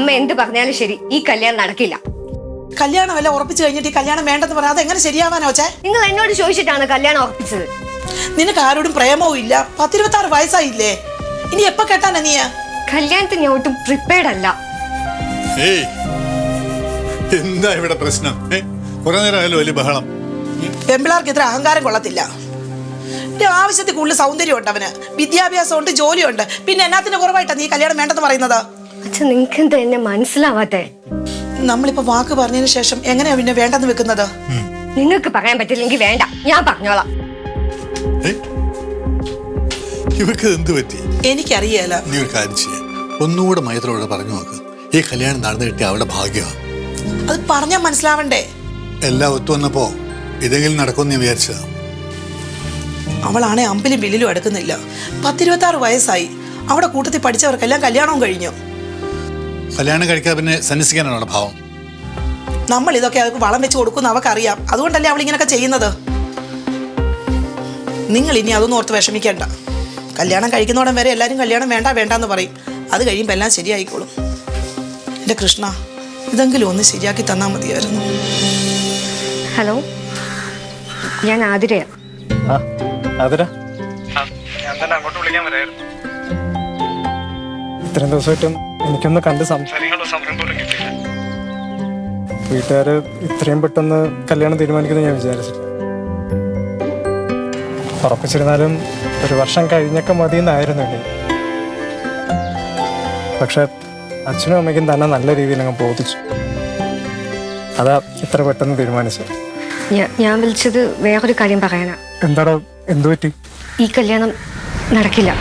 അമ്മ എന്ത് പറഞ്ഞാലും ശരി, ഈ കല്യാണം നടക്കില്ല. കല്യാണം വല്ല ഉറപ്പിച്ചു കഴിഞ്ഞിട്ട് ഈ കല്യാണം വേണ്ടെന്ന് പറയാം, അതെങ്ങനെ ശരിയാവാനോ ചേ? നിങ്ങൾ എന്നോട് ചോദിച്ചിട്ടാണ് കല്യാണം ഉറപ്പിച്ചത്. നിനക്ക് ആരോടും പ്രേമവും ഇല്ല, 10-26 വയസ്സായില്ലേ, ഇനി എപ്പോ കേട്ടാനാ നീ? കല്യാണത്തിന് ഞാൻ ഒട്ടും പ്രിപ്പയർഡ് അല്ല. എന്താ ഇവിടെ പ്രശ്നം? കുറെ നേരമായാലും വലിയ ബഹളം. പെമ്പിളാർക്ക് ഇത്ര അഹങ്കാരം കൊള്ളത്തില്ല. ആവശ്യത്തിൽ കൂടുതൽ സൗന്ദര്യമുണ്ട് അവന്, വിദ്യാഭ്യാസമുണ്ട്, ജോലിയുണ്ട്, പിന്നെ എന്നാത്തിന് കുറവായിട്ടാ നീ കല്യാണം വേണ്ടെന്ന് പറയുന്നത്? അച്ഛൻ നിങ്ങൾക്ക് എന്താ എന്നെ മനസ്സിലാവാത്തെ? നമ്മളിപ്പോ വാക്ക് പറഞ്ഞതിന് ശേഷം എങ്ങനെയാ പിന്നെ വേണ്ടെന്ന് വെക്കുന്നത്? നിങ്ങൾക്ക് പറയാൻ പറ്റില്ലെങ്കിൽ വേണ്ട, ഞാൻ പറഞ്ഞോളാം. ഇവക്ക് എന്ത് പറ്റി? എനിക്കറിയാല. നീ ഒരു കാര്യം ചെയ്യാം, ഒന്നുകൂടെ മയത്തിലൂടെ പറഞ്ഞു നോക്ക്. ഈ കല്യാണം നടന്നു കിട്ടിയ അവളുടെ ഭാഗ്യമാണ്. അത് പറഞ്ഞാൽ മനസ്സിലാവണ്ടേ? എല്ലാം ഒത്തു വന്നപ്പോ ഇതെങ്കിലും നടക്കുമെന്ന് ഞാൻ വിചാരിച്ചതാ. അവളാണെ അമ്പിലും വില്ലിലും അടുക്കുന്നില്ല. 10-26 വയസ്സായി. അവിടെ കൂട്ടത്തിൽ പഠിച്ചവർക്കെല്ലാം കല്യാണവും കഴിഞ്ഞു. കല്യാണം കഴിക്കാതെ പിന്നെ സന്യസിക്കാനാണ് ഭാവം. നമ്മൾ ഇതൊക്കെ അവൾക്ക് വളം വെച്ച് കൊടുക്കുന്ന അവക്കറിയാം. അതുകൊണ്ടല്ലേ അവൾ ഇങ്ങനൊക്കെ ചെയ്യുന്നത്. നിങ്ങൾ ഇനി അതൊന്നും ഓർത്ത് വിഷമിക്കേണ്ട. കല്യാണം കഴിക്കുന്നോടം വരെ എല്ലാവരും കല്യാണം വേണ്ട വേണ്ടെന്ന് പറയും. അത് കഴിയുമ്പോൾ എല്ലാം ശരിയായിക്കോളും. എൻ്റെ കൃഷ്ണ, ഇതെങ്കിലും ഒന്ന് ശരിയാക്കി തന്നാൽ മതിയായിരുന്നു. ഹലോ, ഞാൻ ആതിരയാ. ഇത്രയും ദിവസമായിട്ടും എനിക്കൊന്ന് കണ്ട് സംസാരിക്കാനുള്ള സമയം പോലും കിട്ടിയില്ല. വീട്ടുകാര് ഇത്രയും പെട്ടെന്ന് കല്യാണം തീരുമാനിക്കുന്നത് ഞാൻ വിചാരിച്ചില്ല. ഉറപ്പിച്ചിരുന്നാലും 1 വർഷം കഴിഞ്ഞൊക്കെ മതി എന്നായിരുന്നു എന്നെ. പക്ഷെ അച്ഛനും അമ്മയ്ക്കും തന്നെ നല്ല രീതിയിൽ അങ്ങ് ബോധിച്ചു. അതാ ഇത്ര പെട്ടെന്ന് തീരുമാനിച്ചു. ഞാൻ വിളിച്ചത് വേറൊരു കാര്യം പറയാനാ. എന്താടോ, എന്തു പറ്റി? ഈ കല്യാണം നടക്കില്ല.